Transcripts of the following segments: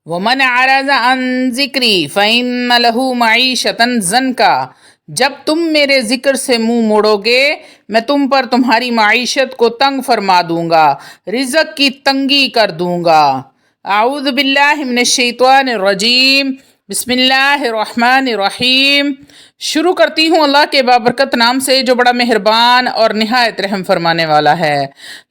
ومن اعرض عن ذکری فإن له معیشۃ ضنکا، جب تم میرے ذکر سے منہ موڑو گے میں تم پر تمہاری معیشت کو تنگ فرما دوں گا، رزق کی تنگی کر دوں گا۔ اعوذ باللہ من الشیطان الرجیم، بسم اللہ الرحمن الرحیم۔ شروع کرتی ہوں اللہ کے بابرکت نام سے جو بڑا مہربان اور نہایت رحم فرمانے والا ہے۔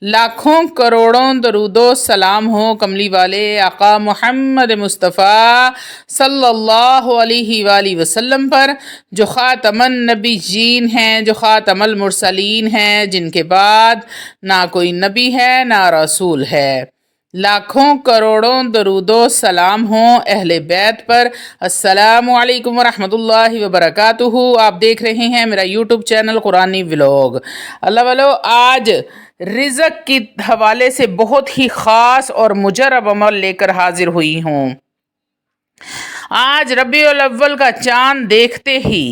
لاکھوں کروڑوں درود و سلام ہو کملی والے آقا محمد مصطفیٰ صلی اللہ علیہ وآلہ وسلم پر، جو خاتم النبیین ہیں، جو خاتم المرسلین ہیں، جن کے بعد نہ کوئی نبی ہے نہ رسول ہے۔ لاکھوں کروڑوں درود و سلام ہوں اہل بیت پر۔ السلام علیکم ورحمۃ اللہ وبرکاتہ۔ آپ دیکھ رہے ہیں میرا یوٹیوب چینل قرآنی ولاگ۔ اللہ والو، آج رزق کے حوالے سے بہت ہی خاص اور مجرب عمل لے کر حاضر ہوئی ہوں۔ آج ربیع الاول کا چاند دیکھتے ہی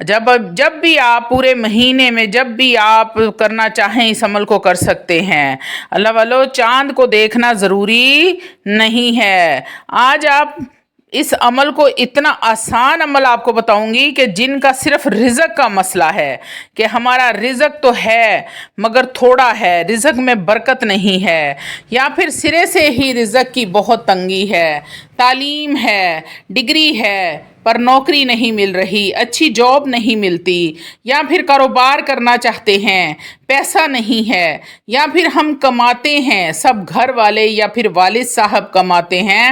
جب بھی آپ پورے مہینے میں جب بھی آپ کرنا چاہیں اس عمل کو کر سکتے ہیں۔ اللہ والو، چاند کو دیکھنا ضروری نہیں ہے۔ آج آپ اس عمل کو اتنا آسان عمل آپ کو بتاؤں گی کہ جن کا صرف رزق کا مسئلہ ہے کہ ہمارا رزق تو ہے مگر تھوڑا ہے، رزق میں برکت نہیں ہے، یا پھر سرے سے ہی رزق کی بہت تنگی ہے، تعلیم ہے، ڈگری ہے پر نوکری نہیں مل رہی، اچھی جاب نہیں ملتی، یا پھر کاروبار کرنا چاہتے ہیں پیسہ نہیں ہے، یا پھر ہم کماتے ہیں، سب گھر والے یا پھر والد صاحب کماتے ہیں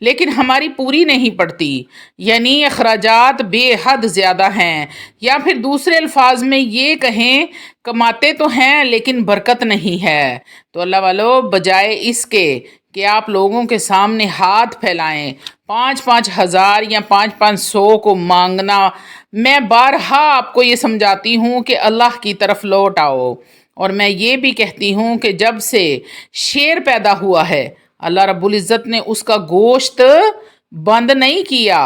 لیکن ہماری پوری نہیں پڑتی، یعنی اخراجات بے حد زیادہ ہیں، یا پھر دوسرے الفاظ میں یہ کہیں کماتے تو ہیں لیکن برکت نہیں ہے۔ تو اللہ والو، بجائے اس کے کہ آپ لوگوں کے سامنے ہاتھ پھیلائیں، 5-5 ہزار یا 500 کو مانگنا، میں بارہا آپ کو یہ سمجھاتی ہوں کہ اللہ کی طرف لوٹ آؤ۔ اور میں یہ بھی کہتی ہوں کہ جب سے شیر پیدا ہوا ہے اللہ رب العزت نے اس کا گوشت بند نہیں کیا،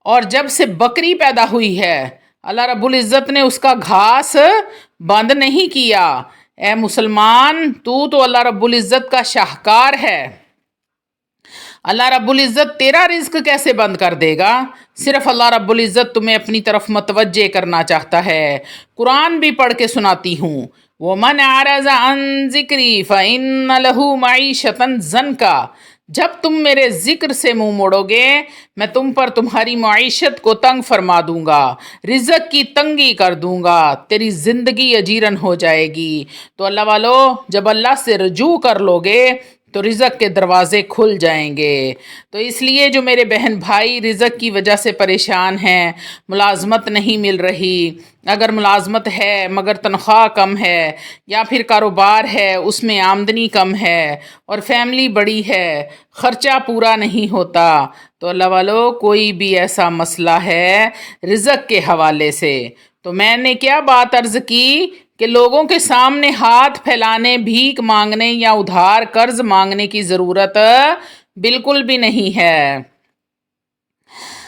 اور جب سے بکری پیدا ہوئی ہے اللہ رب العزت نے اس کا گھاس بند نہیں کیا۔ اے مسلمان، تو اللہ رب العزت کا شاہکار ہے، اللہ رب العزت تیرا رزق کیسے بند کر دے گا؟ صرف اللہ رب العزت تمہیں اپنی طرف متوجہ کرنا چاہتا ہے۔ قرآن بھی پڑھ کے سناتی ہوں، وَمَنْ أَعْرَضَ عَنْ ذِكْرِي فَإِنَّ لَهُ مَعِيشَةً ضَنْكَا، جب تم میرے ذکر سے منہ موڑو گے میں تم پر تمہاری معیشت کو تنگ فرما دوں گا، رزق کی تنگی کر دوں گا، تیری زندگی اجیرن ہو جائے گی۔ تو اللہ والو، جب اللہ سے رجوع کر لو گے تو رزق کے دروازے کھل جائیں گے۔ تو اس لیے جو میرے بہن بھائی رزق کی وجہ سے پریشان ہیں، ملازمت نہیں مل رہی، اگر ملازمت ہے مگر تنخواہ کم ہے، یا پھر کاروبار ہے اس میں آمدنی کم ہے، اور فیملی بڑی ہے خرچہ پورا نہیں ہوتا، تو اللہ والو، کوئی بھی ایسا مسئلہ ہے رزق کے حوالے سے، تو میں نے کیا بات عرض کی کہ لوگوں کے سامنے ہاتھ پھیلانے، بھیک مانگنے یا ادھار قرض مانگنے کی ضرورت بالکل بھی نہیں ہے۔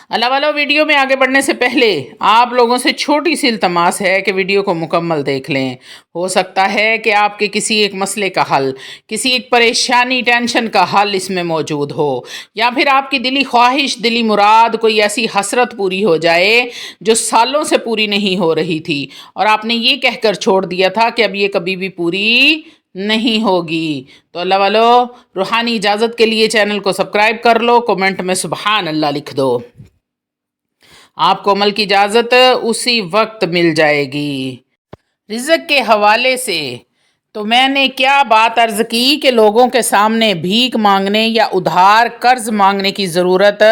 اللہ والو، ویڈیو میں آگے بڑھنے سے پہلے آپ لوگوں سے چھوٹی سی التماس ہے کہ ویڈیو کو مکمل دیکھ لیں۔ ہو سکتا ہے کہ آپ کے کسی ایک مسئلے کا حل، کسی ایک پریشانی ٹینشن کا حل اس میں موجود ہو، یا پھر آپ کی دلی خواہش، دلی مراد، کوئی ایسی حسرت پوری ہو جائے جو سالوں سے پوری نہیں ہو رہی تھی، اور آپ نے یہ کہہ کر چھوڑ دیا تھا کہ اب یہ کبھی بھی پوری نہیں ہوگی۔ تو اللہ والو، روحانی اجازت کے لیے چینل کو سبسکرائب کر لو، کومنٹ میں سبحان اللہ لکھ دو، آپ کو عمل کی اجازت اسی وقت مل جائے گی۔ رزق کے حوالے سے تو میں نے کیا بات عرض کی کہ لوگوں کے سامنے بھیک مانگنے یا ادھار قرض مانگنے کی ضرورت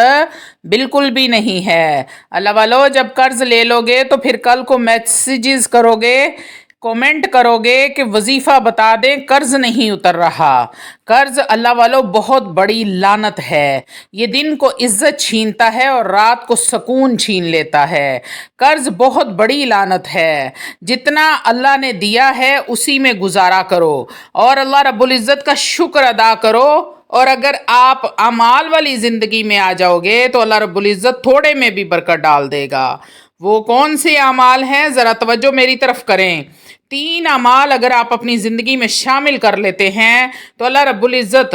بالکل بھی نہیں ہے۔ اللہ والو، جب قرض لے لو گے تو پھر کل کو میسیجز کرو گے، کومنٹ کرو گے کہ وظیفہ بتا دیں قرض نہیں اتر رہا۔ قرض اللہ والو بہت بڑی لعنت ہے، یہ دن کو عزت چھینتا ہے اور رات کو سکون چھین لیتا ہے۔ قرض بہت بڑی لعنت ہے، جتنا اللہ نے دیا ہے اسی میں گزارا کرو اور اللہ رب العزت کا شکر ادا کرو، اور اگر آپ اعمال والی زندگی میں آ جاؤ گے تو اللہ رب العزت تھوڑے میں بھی برکت ڈال دے گا۔ وہ کون سے اعمال ہیں؟ ذرا توجہ میری طرف کریں۔ 3 اعمال اگر آپ اپنی زندگی میں شامل کر لیتے ہیں تو اللہ رب العزت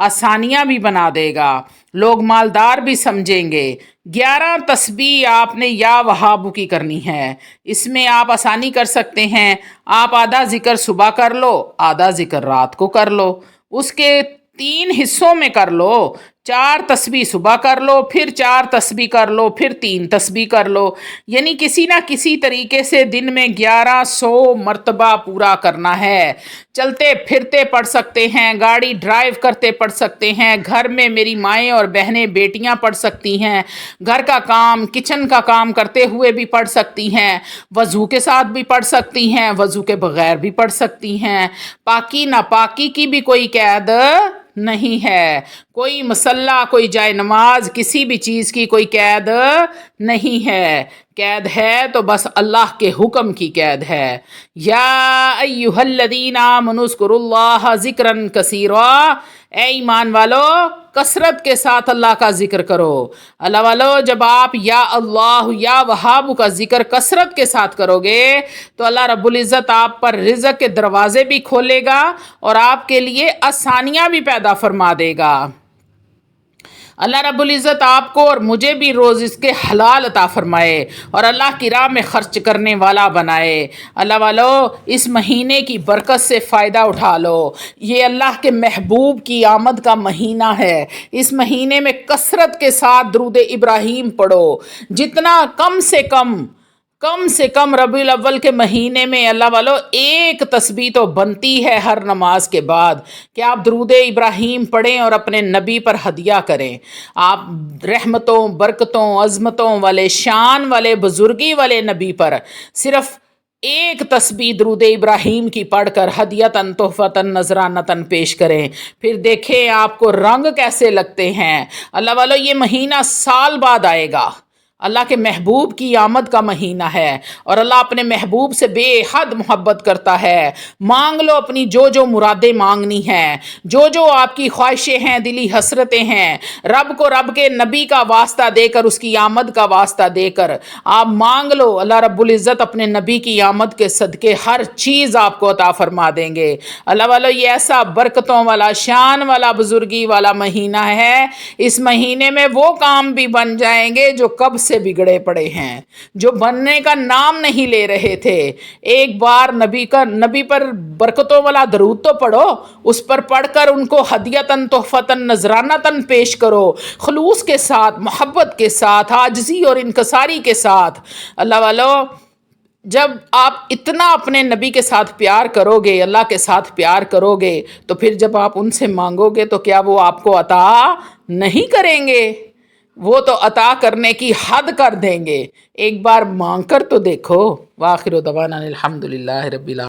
آسانیاں بھی بنا دے گا، لوگ مالدار بھی سمجھیں گے۔ 11 تسبیح آپ نے یا وہابو کی کرنی ہے۔ اس میں آپ آسانی کر سکتے ہیں، آپ آدھا ذکر صبح کر لو، آدھا ذکر رات کو کر لو، اس کے 3 حصوں میں کر لو۔ 4 تسبیح صبح کر لو، پھر 4 تسبیح کر لو، پھر 3 تسبیح کر لو، یعنی کسی نہ کسی طریقے سے دن میں 1100 مرتبہ پورا کرنا ہے۔ چلتے پھرتے پڑھ سکتے ہیں، گاڑی ڈرائیو کرتے پڑھ سکتے ہیں، گھر میں میری مائیں اور بہنیں بیٹیاں پڑھ سکتی ہیں، گھر کا کام کچن کا کام کرتے ہوئے بھی پڑھ سکتی ہیں، وضو کے ساتھ بھی پڑھ سکتی ہیں، وضو کے بغیر بھی پڑھ سکتی ہیں۔ پاکی ناپاکی کی بھی کوئی قید نہیں ہے، کوئی مصلی، کوئی جائے نماز، کسی بھی چیز کی کوئی قید نہیں ہے۔ قید ہے تو بس اللہ کے حکم کی قید ہے۔ یا ایھا الذین آمنوا اذکروا اللہ ذکرا کثیرا، اے ایمان والو کثرت کے ساتھ اللہ کا ذکر کرو۔ اللہ والو جب آپ یا اللہ یا وہاب کا ذکر کثرت کے ساتھ کرو گے تو اللہ رب العزت آپ پر رزق کے دروازے بھی کھولے گا اور آپ کے لیے آسانیاں بھی پیدا فرما دے گا۔ اللہ رب العزت آپ کو اور مجھے بھی روز اس کے حلال عطا فرمائے اور اللہ کی راہ میں خرچ کرنے والا بنائے۔ اللہ والو اس مہینے کی برکت سے فائدہ اٹھا لو، یہ اللہ کے محبوب کی آمد کا مہینہ ہے۔ اس مہینے میں کثرت کے ساتھ درود ابراہیم پڑھو، جتنا کم سے کم ربیع الاول کے مہینے میں اللہ والو 1 تسبیح تو بنتی ہے ہر نماز کے بعد کہ آپ درود ابراہیم پڑھیں اور اپنے نبی پر ہدیہ کریں۔ آپ رحمتوں، برکتوں، عظمتوں والے، شان والے، بزرگی والے نبی پر صرف 1 تسبیح درود ابراہیم کی پڑھ کر ہدیتاً تحفتاً نذرانتاً پیش کریں، پھر دیکھیں آپ کو رنگ کیسے لگتے ہیں۔ اللہ والو یہ مہینہ سال بعد آئے گا، اللہ کے محبوب کی آمد کا مہینہ ہے اور اللہ اپنے محبوب سے بے حد محبت کرتا ہے۔ مانگ لو اپنی جو مرادیں مانگنی ہیں، جو آپ کی خواہشیں ہیں، دلی حسرتیں ہیں، رب کو رب کے نبی کا واسطہ دے کر، اس کی آمد کا واسطہ دے کر آپ مانگ لو۔ اللہ رب العزت اپنے نبی کی آمد کے صدقے ہر چیز آپ کو عطا فرما دیں گے۔ اللہ والو یہ ایسا برکتوں والا، شان والا، بزرگی والا مہینہ ہے، اس مہینے میں وہ کام بھی بن جائیں گے جو کب سے بگڑے پڑے ہیں، جو بننے کا نام نہیں لے رہے تھے۔ ایک بار نبی پر برکتوں والا درود تو پڑھو، اس پر پڑھ کر ان کو ہدیتاً تحفتاً نذرانتاً پیش کرو، خلوص کے ساتھ، محبت کے ساتھ، عاجزی اور انکساری کے ساتھ۔ اللہ والو جب آپ اتنا اپنے نبی کے ساتھ پیار کرو گے، اللہ کے ساتھ پیار کرو گے، تو پھر جب آپ ان سے مانگو گے تو کیا وہ آپ کو عطا نہیں کریں گے؟ وہ تو عطا کرنے کی حد کر دیں گے۔ ایک بار مانگ کر تو دیکھو۔ وآخر دعوانا الحمدللہ رب العالمین۔